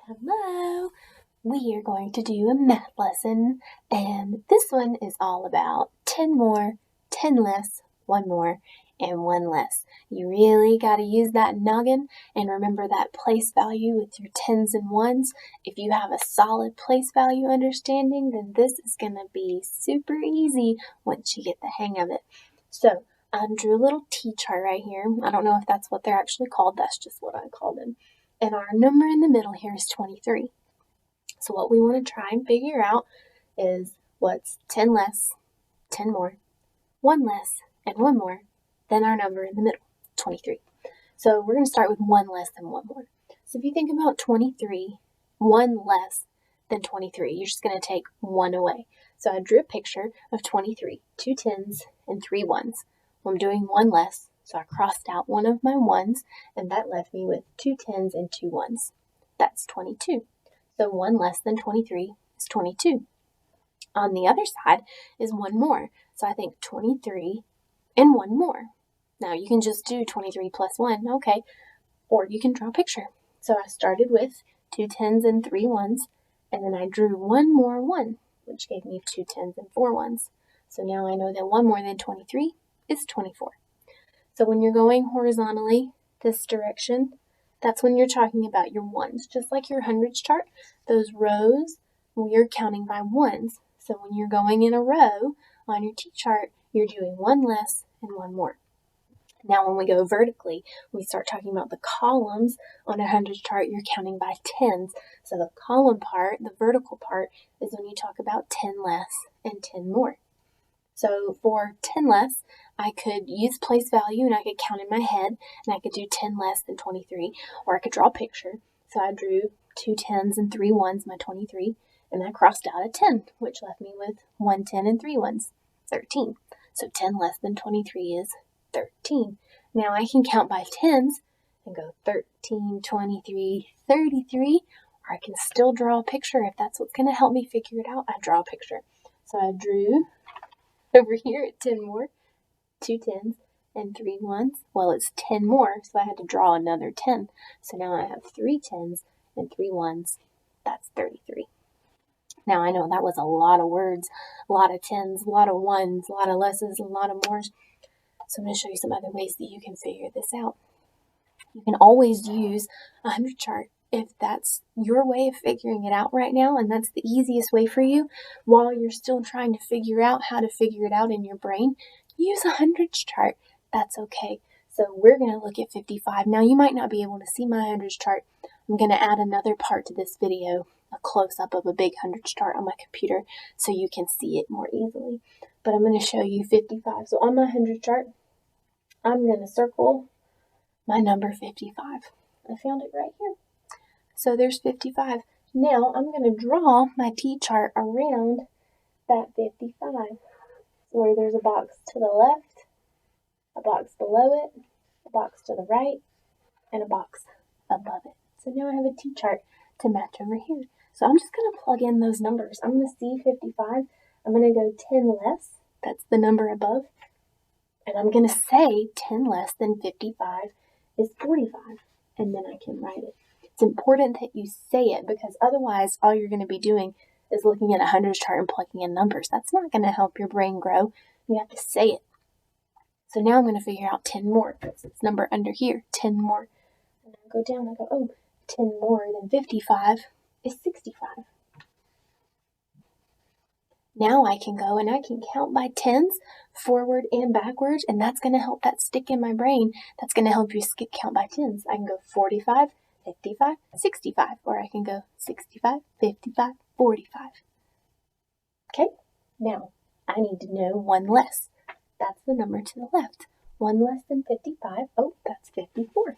Hello! We are going to do a math lesson, and this one is all about 10 more, 10 less, 1 more, and 1 less. You really got to use that noggin and remember that place value with your 10s and 1s. If you have a solid place value understanding, then this is going to be super easy once you get the hang of it. So, I drew a little T-chart right here. I don't know if that's what they're actually called. That's just what I called them. And our number in the middle here is 23. So what we want to try and figure out is what's 10 less, 10 more, 1 less, and 1 more than our number in the middle, 23. So we're going to start with 1 less than 1 more. So if you think about 23, 1 less than 23, you're just going to take 1 away. So I drew a picture of 23, 2 10s and 3 1s. Well, I'm doing 1 less, so I crossed out one of my 1s, and that left me with 2 10s and 2 1s. That's 22. So 1 less than 23 is 22. On the other side is 1 more. So I think 23 and 1 more. Now you can just do 23 plus 1, okay, or you can draw a picture. So I started with 2 10s and 3 1s, and then I drew 1 more 1, which gave me 2 10s and 4 1s. So now I know that 1 more than 23 is 24. So when you're going horizontally this direction, that's when you're talking about your 1s. Just like your hundreds chart, those rows, you're counting by 1s. So when you're going in a row on your T-chart, you're doing 1 less and 1 more. Now when we go vertically, we start talking about the columns on a hundreds chart, you're counting by 10s. So the column part, the vertical part, is when you talk about 10 less and 10 more. So for 10 less, I could use place value and I could count in my head and I could do 10 less than 23, or I could draw a picture. So I drew 2 10s and 3 1s, my 23, and I crossed out a 10, which left me with 1 10 and 3 1s, 13. So 10 less than 23 is 13. Now I can count by 10s and go 13, 23, 33, or I can still draw a picture if that's what's going to help me figure it out. I draw a picture. So I drew over here at 10 more, 2 10s and 3 1s. Well, it's 10 more, so I had to draw another 10. So now I have 3 10s and 3 1s. That's 33. Now I know that was a lot of words, a lot of 10s, a lot of 1s, a lot of lesses, a lot of mores. So I'm going to show you some other ways that you can figure this out. You can always use a 100 chart if that's your way of figuring it out right now, and that's the easiest way for you while you're still trying to figure out how to figure it out in your brain. Use a 100s chart. That's okay. So we're going to look at 55. Now you might not be able to see my 100s chart. I'm going to add another part to this video, a close-up of a big 100s chart on my computer so you can see it more easily. But I'm going to show you 55. So on my 100 chart, I'm going to circle my number 55. I found it right here. So there's 55. Now I'm going to draw my T-chart around that 55. Where there's a box to the left, a box below it, a box to the right, and a box above it. So now I have a T-chart to match over here. So I'm just going to plug in those numbers. I'm going to see 55. I'm going to go 10 less. That's the number above. And I'm going to say 10 less than 55 is 45. And then I can write it. It's important that you say it because otherwise all you're going to be doing is looking at a 100s chart and plugging in numbers. That's not going to help your brain grow. You have to say it. So now I'm going to figure out 10 more. It's number under here, 10 more. And I go down, I go, oh, 10 more than 55 is 65. Now I can go and I can count by 10s forward and backwards, and that's going to help that stick in my brain. That's going to help you skip count by 10s. I can go 45, 55, 65, or I can go 65, 55, 45. Okay, now I need to know 1 less. That's the number to the left. 1 less than 55, oh, that's 54.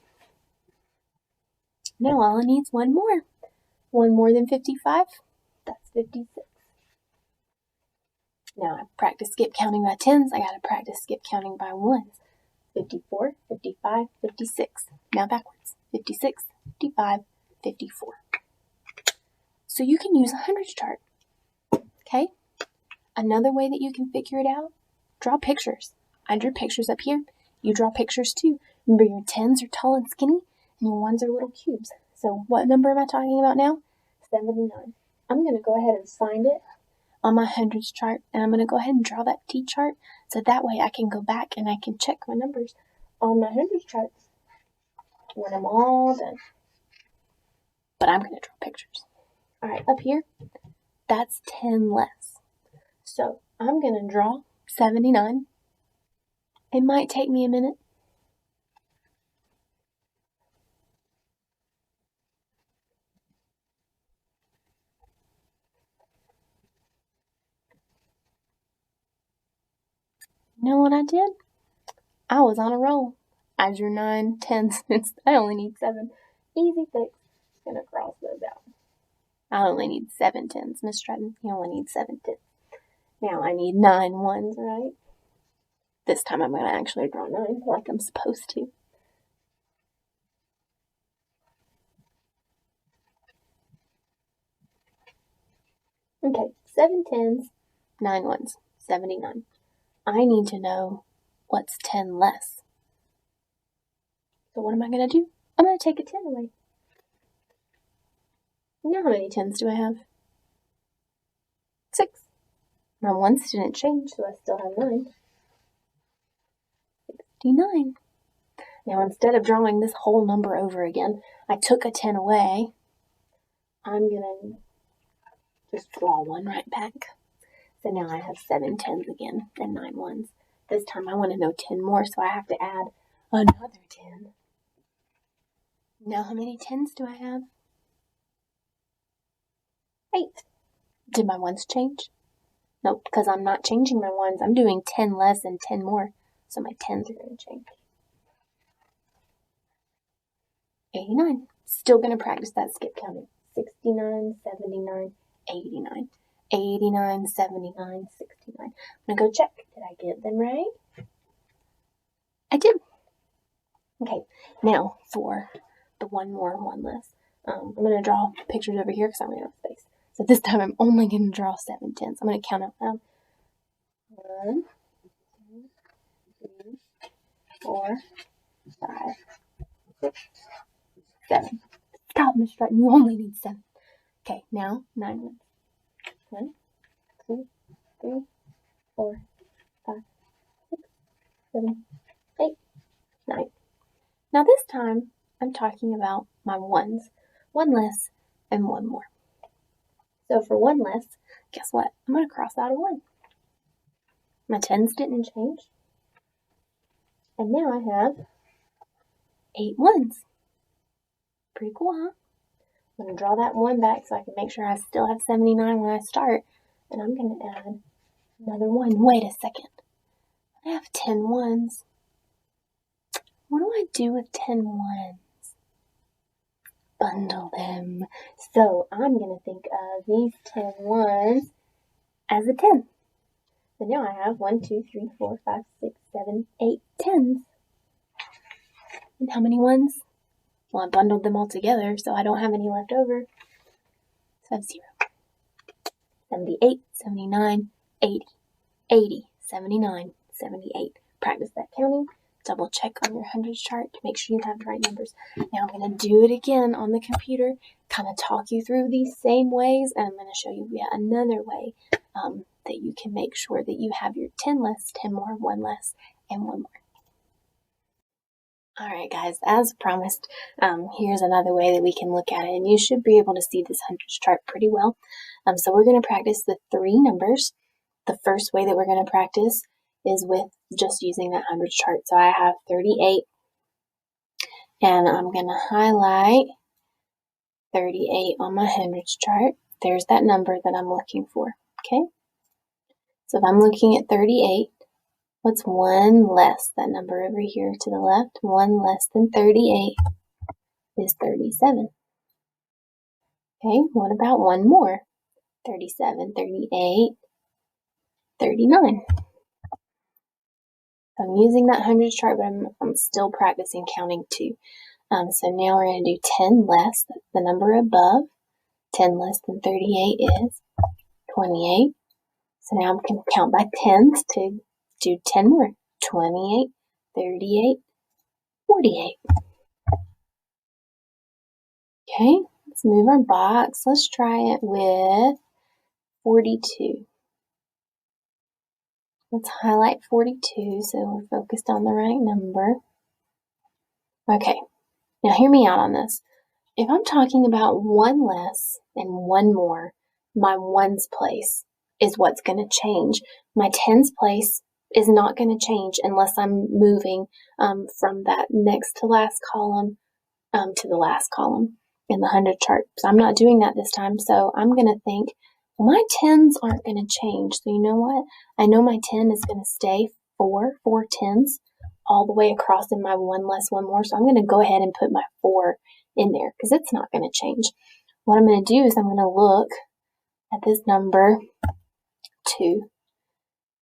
Now all I need is 1 more. 1 more than 55, that's 56. Now I practice skip counting by 10s, I gotta practice skip counting by 1s. 54, 55, 56. Now backwards. 56, 55, 54. So you can use a 100s chart. Okay? Another way that you can figure it out, draw pictures. I drew pictures up here. You draw pictures too. Remember your 10s are tall and skinny, and your 1s are little cubes. So what number am I talking about now? 79. I'm going to go ahead and find it on my hundreds chart, and I'm going to go ahead and draw that T chart, so that way I can go back and I can check my numbers on my hundreds charts when I'm all done. But I'm going to draw pictures. Alright, up here, that's 10 less. So I'm going to draw 79. It might take me a minute. You know what I did? I was on a roll. I drew 9 10s. I only need 7. Easy fix. Gonna cross those out. I only need 7 10s, Miss Stratton. You only need 7 10s. Now I need 9 1s, right? This time I'm gonna actually draw 9 like I'm supposed to. Okay, 7 10s, 9 1s, 79. I need to know what's 10 less. So what am I going to do? I'm going to take a 10 away. Now how many 10s do I have? 6. My 1s didn't change, so I still have 9. 69. Now instead of drawing this whole number over again, I took a 10 away. I'm going to just draw 1 right back. So now I have 7 10s again and 9 1s. This time I want to know 10 more, so I have to add another 10. Now how many 10s do I have? 8. Did my 1s change? Nope, because I'm not changing my 1s. I'm doing 10 less and 10 more, so my 10s are going to change. 89. Still going to practice that skip counting. 69, 79, 89. 89, 79, 69. I'm going to go check. Did I get them right? I did. Okay, now for the 1 more, 1 less. I'm going to draw pictures over here because I'm running out of space. So this time I'm only going to draw 7 10s. I'm going to count out loud. 1, 2, 3, 4, 5, 6, 7. Stop, Miss Stratton. You only need 7. Okay, now 9 1s. 1, 2, 3, 4, 5, 6, 7, 8, 9. Now this time I'm talking about my 1s. 1 less and 1 more. So for 1 less, guess what? I'm going to cross out a 1. My 10s didn't change. And now I have 8 1s. Pretty cool, huh? I'm going to draw that 1 back so I can make sure I still have 79 when I start. And I'm going to add another 1. Wait a second. I have 10 1s. What do I do with 10 1s? Bundle them. So I'm going to think of these 10 1s as a 10. So now I have 1, 2, 3, 4, 5, 6, 7, 8 10s. And how many 1s? Well, I bundled them all together, so I don't have any left over. So I have 0. 78, 79, 80, 80, 79, 78. Practice that counting. Double check on your hundreds chart to make sure you have the right numbers. Now I'm going to do it again on the computer, kind of talk you through these same ways, and I'm going to show you yet another way that you can make sure that you have your 10 less, 10 more, 1 less, and 1 more. Alright guys, as promised, here's another way that we can look at it, and you should be able to see this hundreds chart pretty well. So we're going to practice the 3 numbers. The first way that we're going to practice is with just using that hundreds chart. So I have 38, and I'm going to highlight 38 on my hundreds chart. There's that number that I'm looking for, okay? So if I'm looking at 38, what's 1 less? That number over here to the left, 1 less than 38 is 37. Okay, what about 1 more? 37, 38, 39. I'm using that hundreds chart, but I'm still practicing counting too. So now we're going to do 10 less, the number above. 10 less than 38 is 28. So now I'm going to count by 10s to do 10 more. 28, 38, 48. Okay, let's move our box. Let's try it with 42. Let's highlight 42 so we're focused on the right number. Okay, now hear me out on this. If I'm talking about one less and one more, my ones place is what's going to change. My tens place is not going to change unless I'm moving from that next to last column to the last column in the 100 chart. So I'm not doing that this time. So I'm going to think, well, my tens aren't going to change. So you know what? I know my 10 is going to stay four tens all the way across in my one less, one more. So I'm going to go ahead and put my 4 in there because it's not going to change. What I'm going to do is I'm going to look at this number 2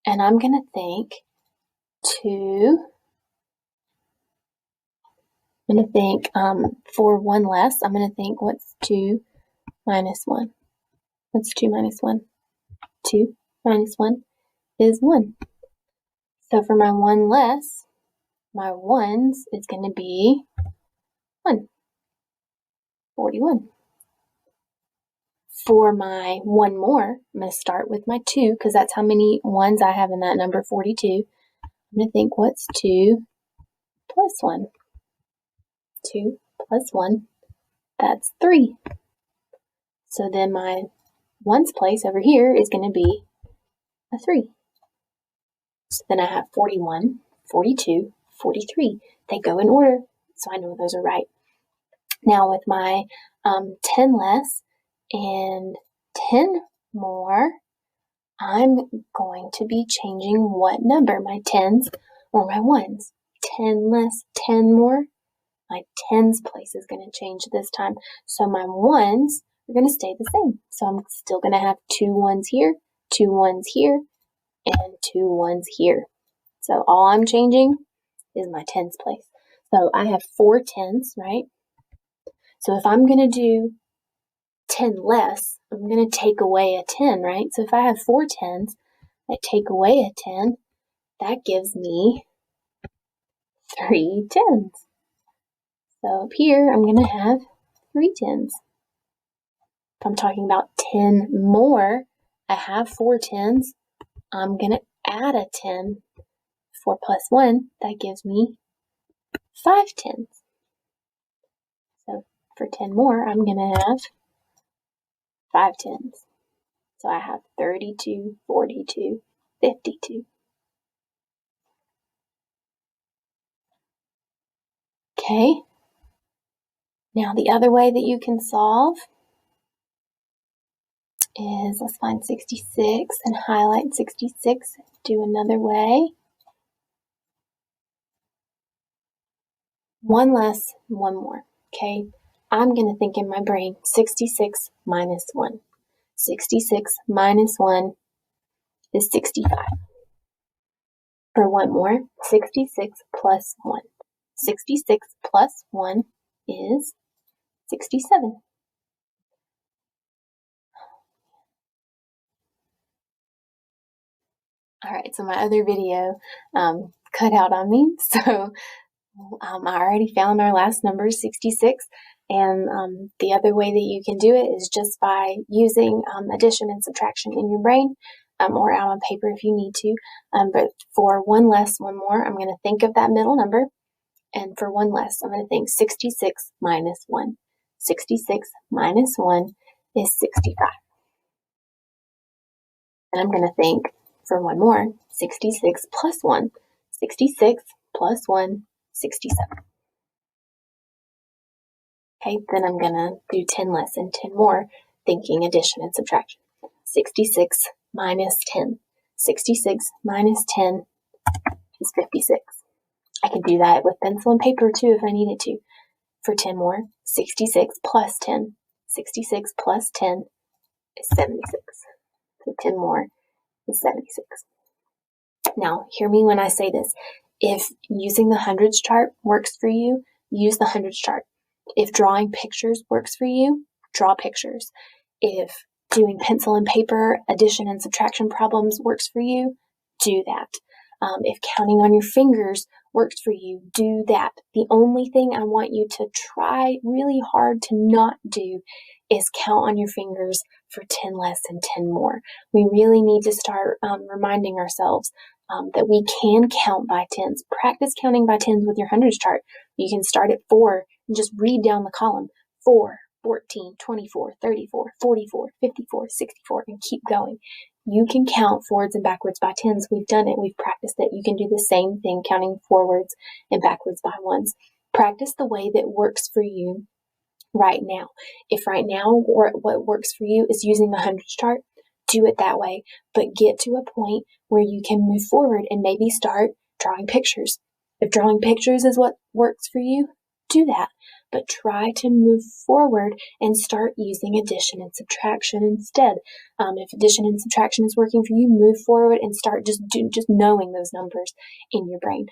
and I'm going to think 2. I'm going to think for one less, I'm going to think what's 2 minus 1? What's 2 minus 1? 2 minus 1 is 1. So for my one less, my ones is going to be 1. 41. For my one more, I'm going to start with my 2 because that's how many ones I have in that number 42. I'm going to think what's 2 plus 1? 2 plus 1, that's 3. So then my ones place over here is going to be a 3. So then I have 41, 42, 43. They go in order, so I know those are right. Now with my 10 less and 10 more, I'm going to be changing what number? My tens or my ones? 10 less, 10 more. My tens place is going to change this time. So my ones are going to stay the same. So I'm still going to have 2 ones here, 2 ones here, and 2 ones here. So all I'm changing is my tens place. So I have 4 tens, right? So if I'm going to do 10 less, I'm going to take away a 10, right? So if I have 4 tens, I take away a 10, that gives me 3 tens. So up here, I'm going to have 3 tens. If I'm talking about 10 more, I have 4 tens. I'm going to add a 10. 4 plus 1, that gives me 5 tens. So for 10 more, I'm going to have 5 tens. So I have 32, 42, 52. Okay. Now the other way that you can solve is, let's find 66 and highlight 66. Do another way. 1 less, 1 more. Okay. I'm going to think in my brain 66 minus 1. 66 minus 1 is 65. For 1 more, 66 plus 1. 66 plus 1 is 67. All right, so my other video cut out on me, so I already found our last number, 66, and the other way that you can do it is just by using addition and subtraction in your brain, or out on paper if you need to. But for 1 less, 1 more, I'm going to think of that middle number, and for 1 less, I'm going to think 66 minus 1. 66 minus 1 is 65. And I'm going to think for 1 more, 66 plus 1. 66 plus 1, 67. Okay, then I'm going to do 10 less and 10 more, thinking addition and subtraction. 66 minus 10. 66 minus 10 is 56. I can do that with pencil and paper too if I needed to. For 10 more, 66 plus 10. 66 plus 10 is 76. So 10 more is 76. Now, hear me when I say this. If using the hundreds chart works for you, use the hundreds chart. If drawing pictures works for you, draw pictures. If doing pencil and paper addition and subtraction problems works for you, do that. If counting on your fingers works for you, do that. The only thing I want you to try really hard to not do is count on your fingers for 10 less and 10 more. We really need to start reminding ourselves that we can count by tens. Practice counting by tens with your hundreds chart. You can start at 4 and just read down the column. 4, 14, 24, 34, 44, 54, 64, and keep going. You can count forwards and backwards by tens. We've done it. We've practiced it. You can do the same thing, counting forwards and backwards by ones. Practice the way that works for you right now. If right now what works for you is using the hundreds chart, do it that way. But get to a point where you can move forward and maybe start drawing pictures. If drawing pictures is what works for you, do that. But try to move forward and start using addition and subtraction instead. If addition and subtraction is working for you, move forward and start just knowing those numbers in your brain.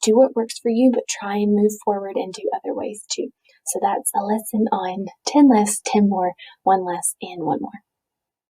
Do what works for you, but try and move forward and do other ways too. So that's a lesson on 10 less, 10 more, 1 less, and 1 more.